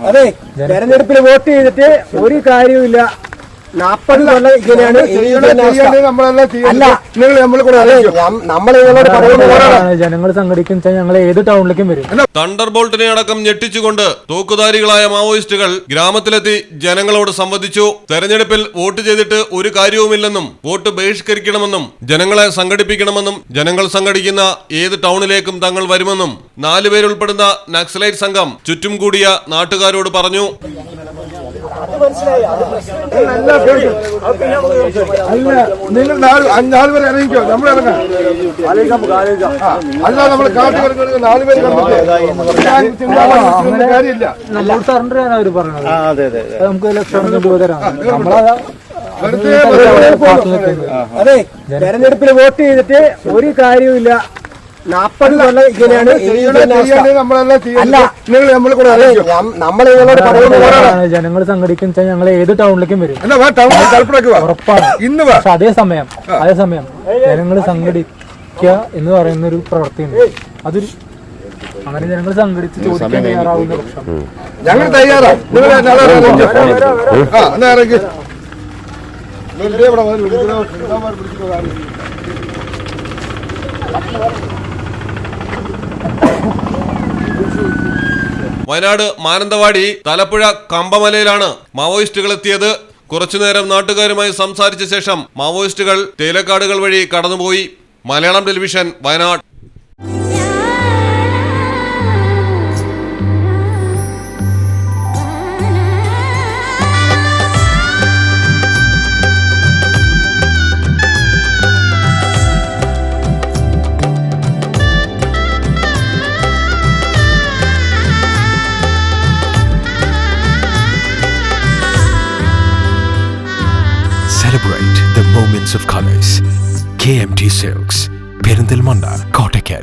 അതെ, തെരഞ്ഞെടുപ്പിൽ വോട്ട് ചെയ്തിട്ട് ഒരു കാര്യവുമില്ല. 40 കൊല്ലം ഇങ്ങനെയാണ്. ജനങ്ങൾ സംഘടിക്കും ഞങ്ങൾ ഏത് ടൗണിലേക്കും വരും. തണ്ടർബോൾട്ടിനെ അടക്കം ഞെട്ടിച്ചുകൊണ്ട് തോക്കുധാരികളായ മാവോയിസ്റ്റുകൾ ഗ്രാമത്തിലെത്തി ജനങ്ങളോട് സംവദിച്ചു. തെരഞ്ഞെടുപ്പിൽ വോട്ട് ചെയ്തിട്ട് ഒരു കാര്യവുമില്ലെന്നും വോട്ട് ബഹിഷ്കരിക്കണമെന്നും ജനങ്ങളെ സംഘടിപ്പിക്കണമെന്നും ജനങ്ങൾ സംഘടിക്കുന്ന ഏത് ടൗണിലേക്കും തങ്ങൾ വരുമെന്നും 4 പേരുൾപ്പെടുന്ന നക്സലൈറ്റ് സംഘം ചുറ്റും കൂടിയ നാട്ടുകാരോട് പറഞ്ഞു. നിങ്ങൾ 4 പേര് ഇറങ്ങിക്കോ, നമ്മൾ ഇറങ്ങാം. അല്ല, നമ്മൾ കാട്ടി 4 പേര് കാര്യമില്ല. നമ്മൾ സറണ്ടർ ചെയ്യാൻ അവർ പറഞ്ഞത്. നമുക്ക് ലക്ഷങ്ങൾ രൂപ തരാം. അതെ, തെരഞ്ഞെടുപ്പിൽ വോട്ട് ചെയ്തിട്ട് ഒരു കാര്യവുമില്ല. 40 കൊല്ലം ഇങ്ങനെയാണ്. ജനങ്ങൾ സംഘടിക്കും ഞങ്ങൾ ഏത് ടൗണിലേക്കും വരും. ഉറപ്പാണ്. പക്ഷെ അതേസമയം ജനങ്ങൾ സംഘടിക്കുക എന്ന് പറയുന്ന ഒരു പ്രവൃത്തിയുണ്ട്. അതൊരു അങ്ങനെ ജനങ്ങൾ സംഘടിച്ച് ചോദിക്കാൻ തയ്യാറാവുന്ന പക്ഷം ഞങ്ങൾ തയ്യാറാണ്. വയനാട് മാനന്തവാടി തലപ്പുഴ കമ്പമലയിലാണ് മാവോയിസ്റ്റുകൾ എത്തിയത്. കുറച്ചുനേരം നാട്ടുകാരുമായി സംസാരിച്ച ശേഷം മാവോയിസ്റ്റുകൾ തേയിലക്കാടുകൾ വഴി കടന്നുപോയി. Malayalam television, Wayanad. Celebrate the moments of colors. KMT Silks, Perindalmanda, Kottakkal.